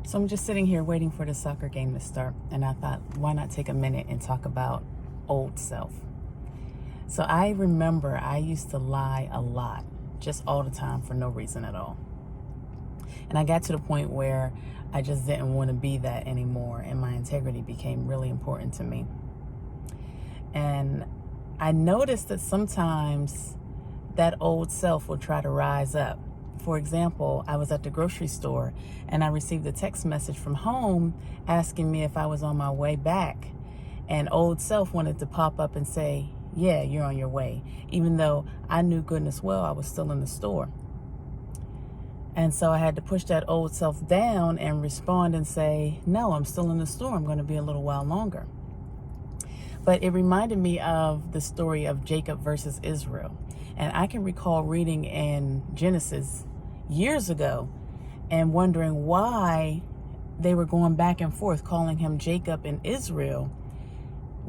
So I'm just sitting here waiting for the soccer game to start, and I thought, why not take a minute and talk about old self? So I remember I used to lie a lot, just all the time for no reason at all. And I got to the point where I just didn't want to be that anymore, and my integrity became really important to me. And I noticed that sometimes that old self will try to rise up. For example, I was at the grocery store and I received a text message from home asking me if I was on my way back. And old self wanted to pop up and say, yeah, you're on your way, even though I knew goodness well I was still in the store. And so I had to push that old self down and respond and say, no, I'm still in the store. I'm going to be a little while longer. But it reminded me of the story of Jacob versus Israel. And I can recall reading in Genesis years ago and wondering why they were going back and forth calling him Jacob and Israel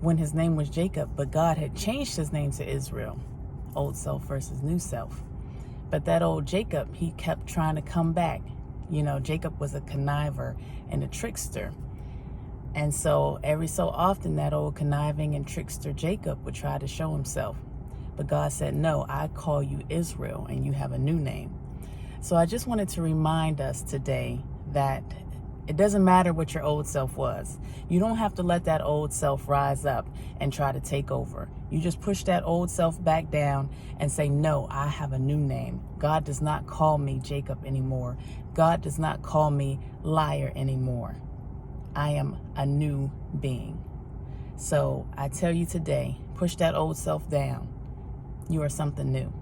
when his name was Jacob, but God had changed his name to Israel. Old self versus new self. But that old Jacob, he kept trying to come back. You know, Jacob was a conniver and a trickster. And so every so often that old conniving and trickster Jacob would try to show himself. But God said, no, I call you Israel and you have a new name. So I just wanted to remind us today that it doesn't matter what your old self was. You don't have to let that old self rise up and try to take over. You just push that old self back down and say, no, I have a new name. God does not call me Jacob anymore. God does not call me liar anymore. I am a new being. So I tell you today, push that old self down. You are something new.